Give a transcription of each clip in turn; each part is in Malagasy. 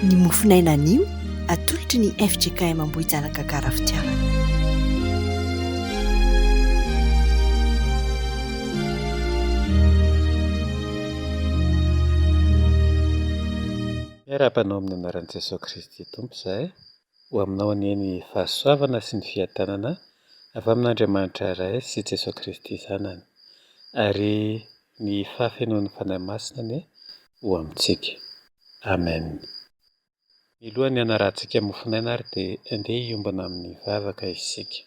ny mofinaina anio atolotry ny FJKM Ambohijanaka Karafitiavana. Miara-banao amin'ny anaran'i Jesosy Kristy Tompo izahay, ho aminao anieny fahasoavana sy ny fiadanana avy amin'Andriamanitra iray sy Jesosy Kristy Zanany, ary ny fahafenoan'ny fanahy masina ny ho amintsika. Amen. Milohan'ny hanarantsika mofinaina ary dia andeha hiombana amin'ny vavaka isika.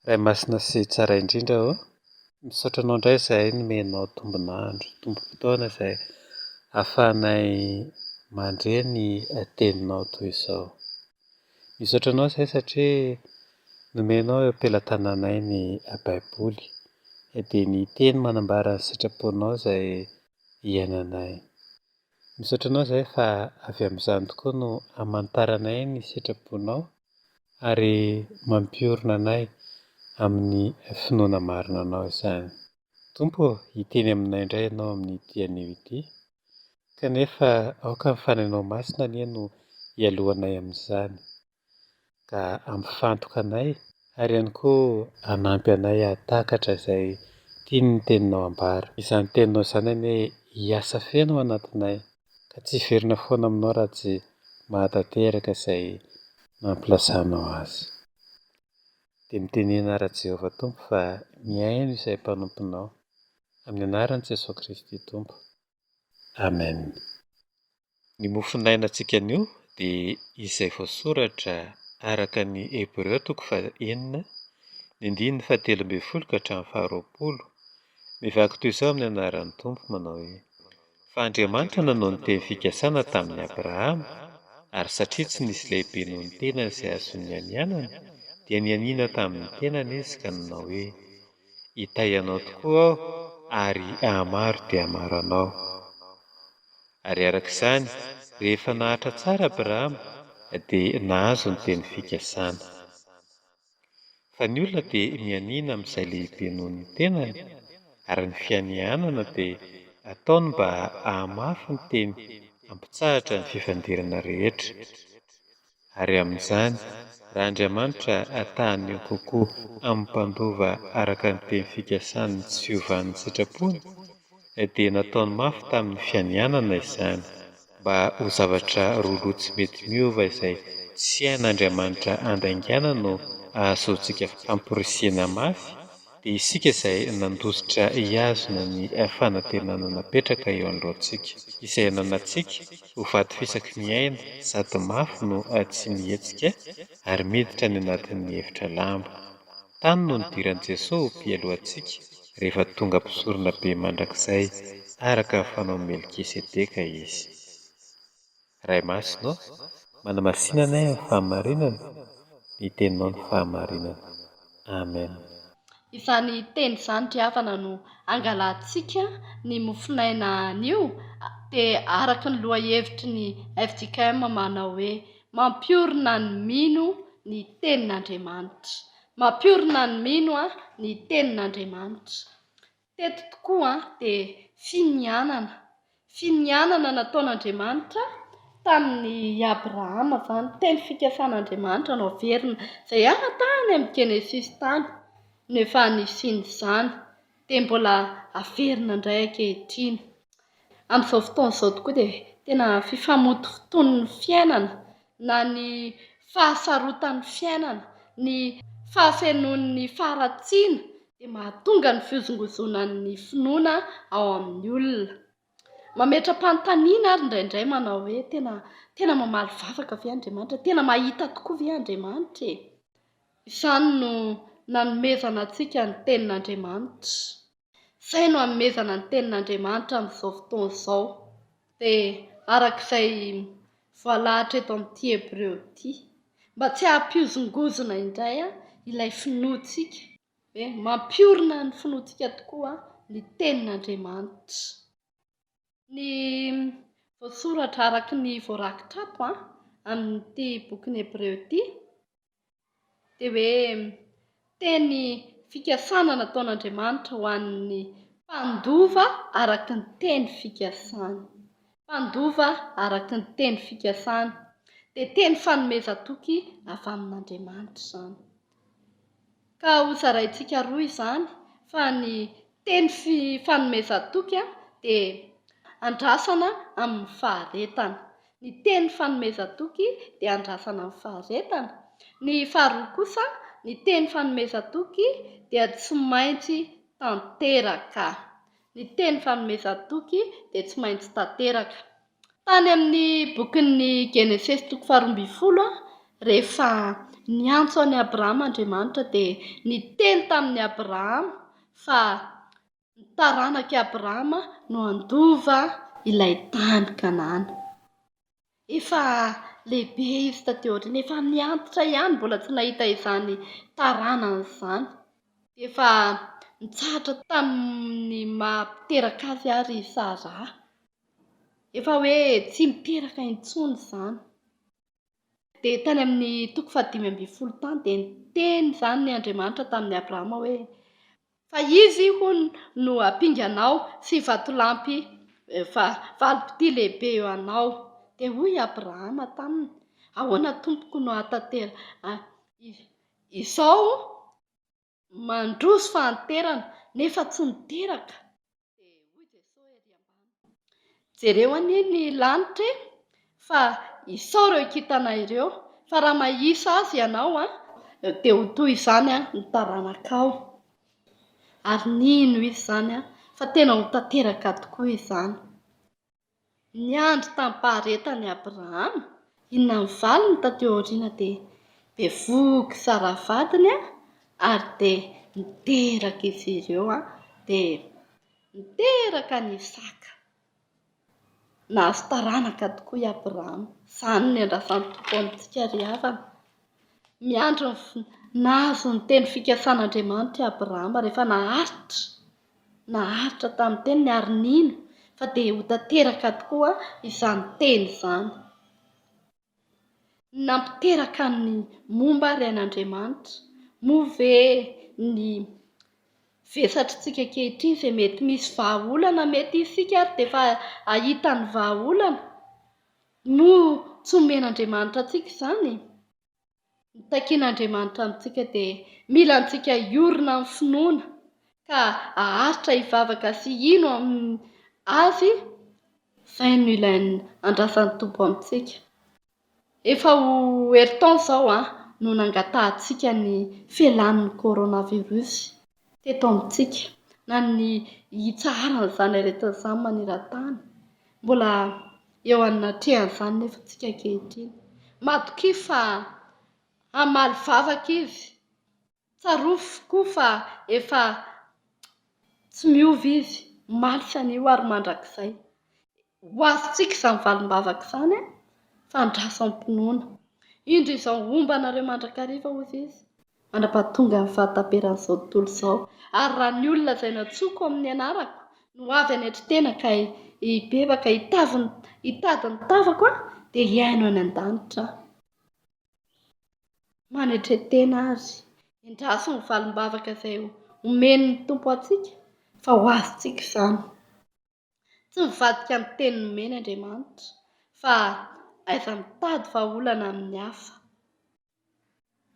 Ray masina sy tsara indrindra misaotra anao indray izahay nomenao tombonandro, tombom-potoana izay ahafahanay mandre ny teninao toy izao. Misaotra anao izahay satria nomenao eo am-pelatananay ny Baiboly, dia ny teny manambara ny sitraponao izay iainanay. Misaotra anao izahay fa avy amin'izany tokoa no hamantaranay ny sitraponao ary mampiorina anay amin'ny finoana marina anao izany. Tompo, hiteny aminay indray ianao amin'ny ity anio ity, kanefa aoka ny fanahinao masina anie no hialohanay amin'izany, ka ampifantoka anay ary ihany koa hanampy anay hahatakatra izay tiany ny teninao ambara. Izany teninao izany anie hiasa feno ao anatinay, ka tsy hiverina foana aminao raha tsy mahatanteraka izay mampilasana azy. Dia mitenena ara-Jehovah Tompo fa miaino izay mpanomponao, amin'ny anaran'i Jesosy Kristy Tompo. Amen. Ny mofinainantsika anio dia izay voasoratra araka ny Hebreo 9:9, ny 7:10 ka hatramin'ny 20. Mivaky toy izao amin'ny anaran'ny Tompo manao hoe: fa Andriamanitra nanao ny teny fikasana tamin'ny Abrahama, ary satria tsy nisy lehibe noho ny tenany izay azon'ny anianana, dia nianina tamin'ny tenany izy ka nanao hoe: hitay anao tokoa aho ary hamaro dia hamaro anao. Ary araka izany, rehefa nahatra tsara Abrahama dia nahazo ny teny fikasana. Fa ny olona dia mianina amin'izay lehibe noho ny tenany, ary ny fianianana dia ataony mba hahamafy ny teny hampitsahatra ny fifandirana rehetra. Ary amin'izany, raha Andriamanitra atahany eo kokoa amin'ny mpandova araka ny teny fikasany tsy fiovan'ny sitrapony, dia nataony mafy tamin'ny fianianana izany, mba ho zavatra roa tsy mety miova izay tsy hain'Andriamanitra handaingana no ahazoantsika hamporisihana mafy, dia isika izay nandositra hiazona ny fanantenana napetraka eo anoloantsika, izay hananantsika ho vaty fisaky miaina sady mafy no tsy mihetsika ary miditra ny anatin'ny efitra lamba. Tany no nidiran'i Jesosy ho mpialohantsika rehefa tonga mpisorona be mandrakizay araka ny fanao Melikisedeka izy. Ray masina, manamasinana amin'ny fahamarinana, ny teninao ny fahamarinana. Amen. Izany teny izany diavana no angalantsika ny mofinaina anio, dia araka ny lohahevitry ny FJKM manao hoe mampiorina ny mino ny tenin'Andriamanitra. Mampiorina ny mino ny tenin'Andriamanitra. Teto tokoa dia finianana nataon'Andriamanitra tamin'ny Abrahama izany, teny fikasan'Andriamanitra no averina izay tany amin'ny Genesis tany no efa nisian'izany, dia mbola averina indray ankehitriny. Amin'izao fotoan'izao tokoa dia tena fifamotofonton'ny fiainana, na ny fahasarotan'ny fiainana, ny fahafenoan'ny faharatsiana, dia mahatonga ny fizongozonan'ny finoana ao amin'ny olona. Mametra-panontaniana ary indraindray manao hoe tena mamaly vavaka ve Andriamanitra? Tena mahita tokoa ve Andriamanitra? Izany no nanomezana antsika ny tenin'Andriamanitra. Izay no hanomezana ny tenin'Andriamanitra amin'izao fotoana izao. Dia arak'izay voalahatra eto amin'ity Hebreo ity, mba tsy hampihozongozona indray ilay finoantsika, hoe mampiorina ny finoantsika tokoa ny tenin'Andriamanitra. Ny voasoratra araka ny voarakitra ato amin'ity bokin'ny Hebreo ity, dia hoe teny fikasana nataon'Andriamanitra ho an'ny mpandova araka ny teny fikasany. mpandova araka ny teny fikasana, dia teny fanomezan-toky avy amin'Andriamanitra izany. Ka ho zaraintsika roa izany fa ny teny fanomezan-toky dia andrasana amin'ny faharetana. Ny teny fanomezan-toky dia andrasana amin'ny faharetana. Ny faharoa kosa, ny teny fanomezan-toky dia tsy maintsy tanteraka. Ny teny fanomezan-toky dia tsy maintsy tanteraka. Tany amin'ny bokin'ny Genesis 12, rehefa niantso an'i Abrahama Andriamanitra dia niteny tamin'ny Abrahama fa ny taranak'i Abrahama no handova ilay tany Kanaana. Efa lehibe izy taty aoriana, efa niantitra ihany, mbola tsy nahita izany taranany izany. Efa nitsahatra tamin'ny mampiteraka azy ary Sara. Efa hoe tsy miteraka intsony izany. Dia tany amin'ny 15 tany dia niteny izany ny Andriamanitra tamin'ny Abrahama hoe fa izy no hampinganao sy vatolampy valopity lehibe eo anao. Dia hoy Abrahama taminy, ahoana tompoko no izao mandroso fahanterana nefa tsy niteraka. Dia hoy Jesosy ery ambany, jereo anie ny lanitra fa izao ireo kitana ireo, fa raha mahisa azy ianao dia ho toy izany ny taranakao. Ary nino izy izany fa tena ho tanteraka tokoa izany. Niandry tamin'ny faharetany Abrahama, inona ny valiny taty aoriana dia bevoky Sara vadiny ary dia niteraka izy ireo dia niteraka ny Isaka. Nahazo taranaka tokoa i Abrahama. Izany ny andrasan'ny Tompo amintsika ry havana. Miandry nahazo ny teny fikasan'Andriamanitra i Abrahama rehefa naharitra tamin'ny teniny ary nino fa dia ho tanteraka tokoa izany teny izany. Nampiteraka ny momba ren'Andriamanitra. Moa ve ny vesatritsika ankehitriny izay mety misy vahaolana mety isika ary dia efa ahita ny vahaolana? Moa tsy omen'Andriamanitra antsika izany? Ny takian'Andriamanitra amintsika dia mila antsika hiorina amin'ny finoana ka aharitra hivavaka sy hino azy. Izay no ilainy andrasan'ny Tompo amintsika. Efa ho herin-taona izao no nangatahantsika ny fialan'ny coronavirus teto amintsika, na ny hitsaharan'izany aretin'izany maneran-tany. Mbola eo anatrehan'izany nefa tsika ankehitriny. Matokia fa hamaly vavaka izy. Tsarovy koa fa efa tsy miova izy. Maly sy anio ary mandrakizay. Ho azontsika izany valim-bavaka izany fa andraso am-pinoana. Indro izao ombanareo mandrakariva hozy izy. Mandrapahatonga ny fahataperan'izao tontolo izao. Ary raha ny olona izay natsoko amin'ny anarako no avy any an-tritena ka hibebaka hitady ny tavako dia hiaino any an-danitra. Manetretena azy. Indraso ny valim-bavaka izay omen'ny Tompo antsika fa ho azontsika izany. Tsy mivadika amin'ny teny nomeny Andriamanitra fa aiza mitady vahaolana amin'ny hafa.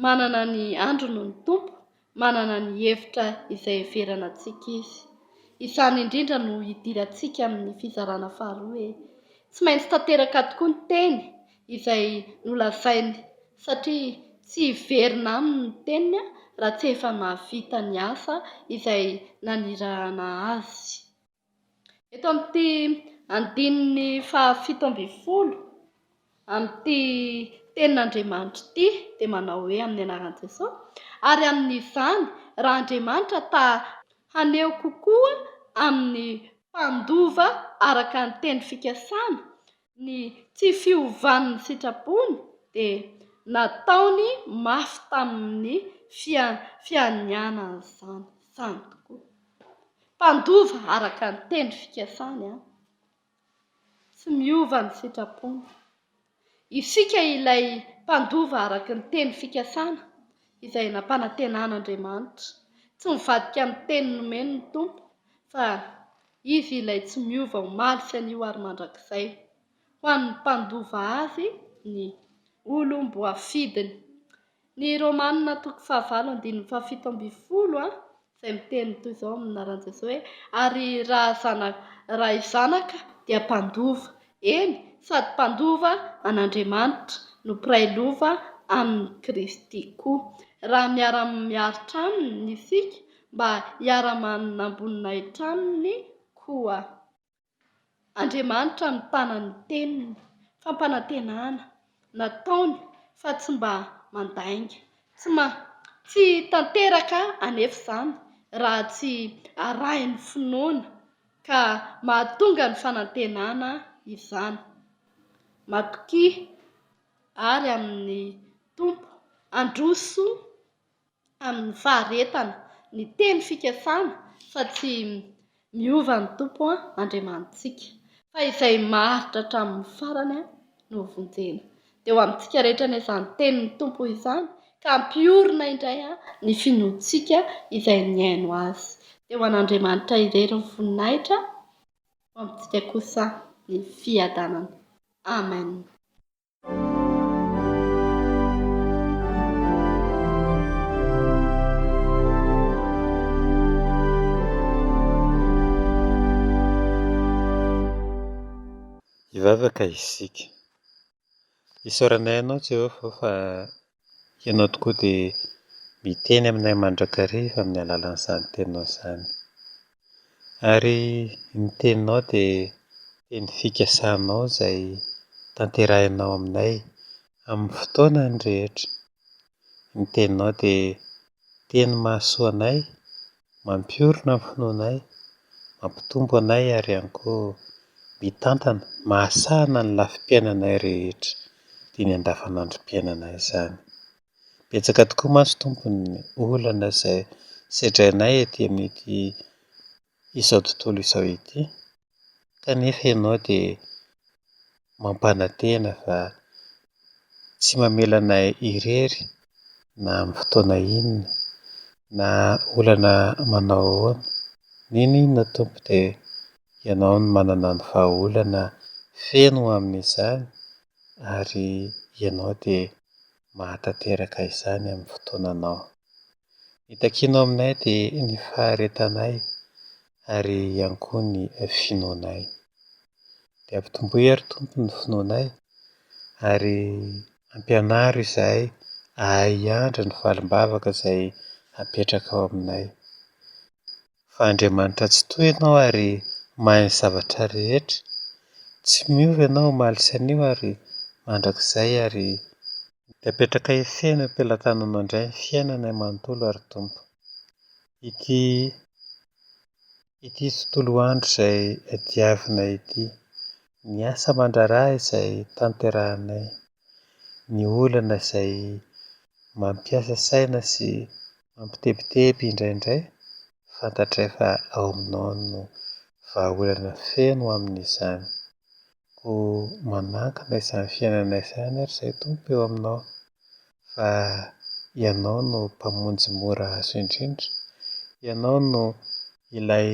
Manana ny androny ny Tompo, manana ny hevitra izay heverana antsika izy. Izany indrindra no hidirantsika amin'ny fizarana faharoa hoe tsy maintsy tanteraka tokoa ny teny izay nolazainy satria tsy hiverina aminy ny teniny raha tsy efa mahavita ny asa izay nanirahana azy. Eto amin'ity andininy 17 amin'ity tenin'Andriamanitra ity dia manao hoe amin'ny anaran'i Jesosy, ary amin'izany raha Andriamanitra haneho kokoa amin'ny mpandova araka ny teny fikasana ny tsy fiovan'ny sitrapony dia nataony mafy tamin'ny fianianana izany tokoa. Mpandova araka ny teny fikasany tsy miova ny sitrapony. Isika ilay mpandova araka ny teny fikasana izay nampanantenan'Andriamanitra. Tsy mivadika amin'ny teny nomeny ny Tompo fa izy ilay tsy miova ho maly sy anio ary mandrakizay. ho an'ny mpandova azy ny olom-boafidiny. Ny Romanina toko 7:17 izay miteny toy izao amin'ny anaran'i Jesosy hoe ary raha izanaka dia mpandova, eny sady mpandova an'Andriamanitra no mpiray lova amin'ny Kristy koa. Raha miara-miaritra aminy isika mba hiara-manambonina aminy koa. Andriamanitra mitana ny teniny, fampanantenana nataony fa tsy mba mandainga, tsy tanteraka anefa izany raha tsy arahin'ny finoana ka mahatonga ny fanantenana izany. Matokia ary amin'ny Tompo androso amin'ny faharetana ny teny fikasana fa tsy miova ny Tompo Andriamanitsika, fa izay maharitra hatramin'ny farany no vonjena. Dia ho amintsika rehetra n'izany tenin'ny Tompo izany ka ampiorina indray ny finoantsika izay niaino azy. Dia ho an'Andriamanitra irery ny voninahitra, ho amintsika kosa ny fiadanana. Amen. Hivavaka isika. Isaoranay ianao Jehovah fa ianao tokoa dia miteny aminay mandrakariva amin'ny alalan'izany teninao izany. Ary ny teninao dia teny fikasanao izay tanterahinao aminay amin'ny fotoanany rehetra. Ny teninao dia teny mahasoa anay, mampiorina ny finoanay, mampitombo anay ary ihany koa mitantana, mahasahana ny lafim-piainanay rehetra dia ny andavanandrom-piainanay izany. Betsaka tokoa mantsy tompony olana izay sedrainay ety amin'ity izao tontolo izao ity, kanefa ianao dia mampanantena fa tsy mamela anay irery na amin'ny fotoana inona na olana manao ahoana. N'inona Tompo dia ianao no manana ny vahaolana feno amin'izany ary ianao dia mahatanteraka izany amin'ny fotoananao. Mitakianao aminay dia ny faharetanay ary ihany koa ny finoanay. Dia ampitomboy ary Tompo ny finoanay ary ampianaro izahay ahay hiandry ny valimbavaka izay apetraka ao aminay. Fa Andriamanitra tsy toy ianao ary mahay ny zavatra rehetra, tsy miova ianao omaly sy anio ary mandrakizay ary dia apetraka efena eo am-pelatananao indray ny fiainanay manontolo ary Tompo. Ity tontolo andro izay diavinay ity, ny asa aman-draharaha izay tanterahanay, ny olana izay mampiasa saina sy mampitebiteby indraindray, fantatray fa ao aminao no vahaolana feno amin'izany. Koa manankina izany fiainana izany ary izay Tompo eo aminao, fa ianao no mpamonjy mora azo indrindra, ianao no ilay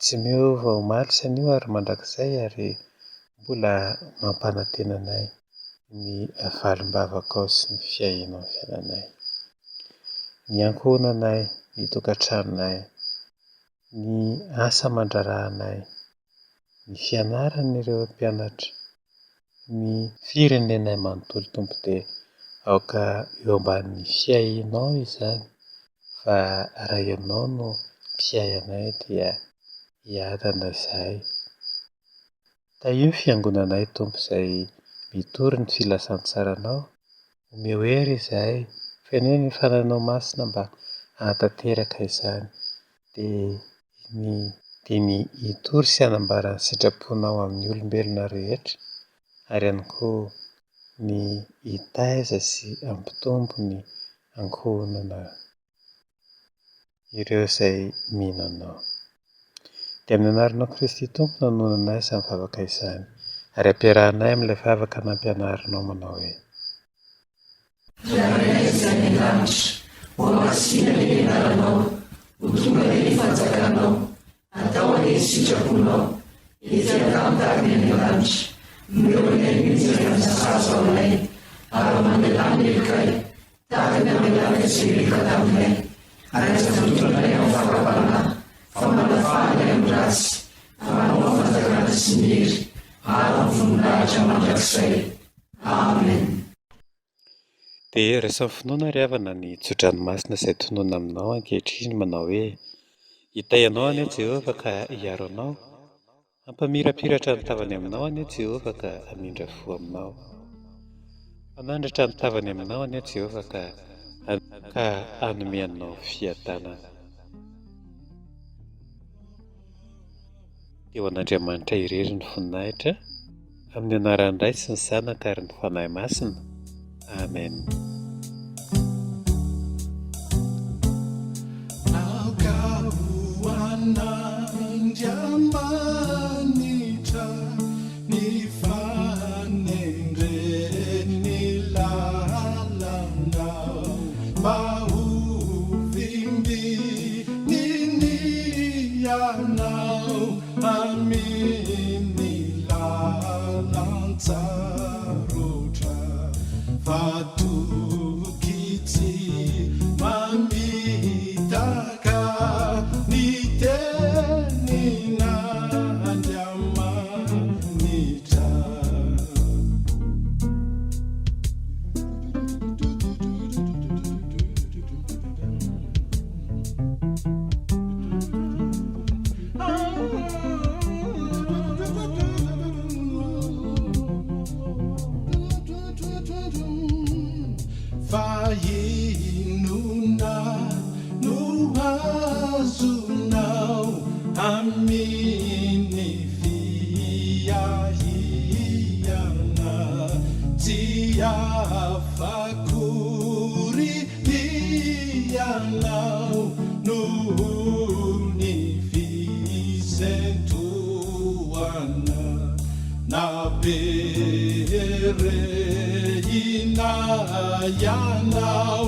tsy miova omaly sy anio ary mandrakizay ary mbola mampanantena anay ny valimbavaka ao sy ny fiainao ny fiainanay. Ny ankohonanay, ny tokantranonay, ny asa aman-draharahanay, ny fianaran'ireo mpianatra, ny firenenay manontolo Tompo dia aoka eo ambanin'ny fiainao izany, fa raha ianao no mpiay anay dia hiadana izahay. Tahio ny fiangonanay Tompo izay mitory ny filasan-tsaranao, omeo hery izahay, feno ny fananao masina mba hahatanteraka izany dia ny hitory sy hanambara ny sitraponao amin'ny olombelona rehetra ary ihany koa ny hitaiza sy hampitombo ny ankohonana ireo izay mihinanao. Dia amin'ny anaranao Kristy Tompo nanonanay izany vavaka izany ary ampiarahanay amin'ilay vavaka nampianarinao manao hoe Fiaranay izay ny lanitra, ho masina ny anaranao, ho tonga ny fanjakanao, atao any sitraponao, izay atamtariny ny lanitra, meo azaonay ary mandelany elikay tahaka ny amelana izyreka taminay ary aza mitondranay amin'ny fakaparana fa manafahanay amin'ny ratsy manao afantakarana sy ny hery ary amin'ny voninahitra mandrakizay. Amen. Dia rehefa finoana ry havana ny tsodranomasina izay tonoana aminao ankehitriny manao hoe hita ianao any Jehovah ka hiaro anao, hampamirapiratra ny tavany aminao any Jehovah ka hamindra fo aminao, hanandratra ny tavany aminao any Jehovah ka hanome anao fiadanana. Eo an'Andriamanitra irery ny voninahitra, amin'ny anaran'ny Ray sy ny Zanaka ary ny Fanahy Masina. Amen. Andriamanitra ny fanendreny lalanao mba ho vimbininy anao amin'ny lalan-tsarotra fa toky tsy mamitaka ny tenin'Andriamanitra. Fa inona no azonao amin'ny fiahiana tsy afakory ianao noho ny fisentoana na berehina ianao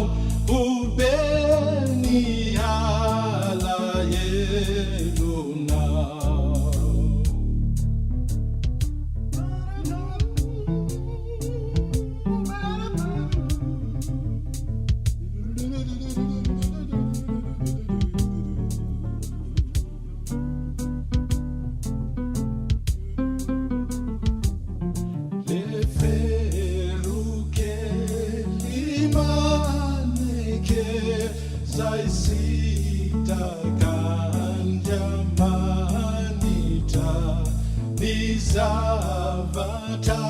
ho beny alahelo-nao. Zay sitak'Andriamanitra ny zavatra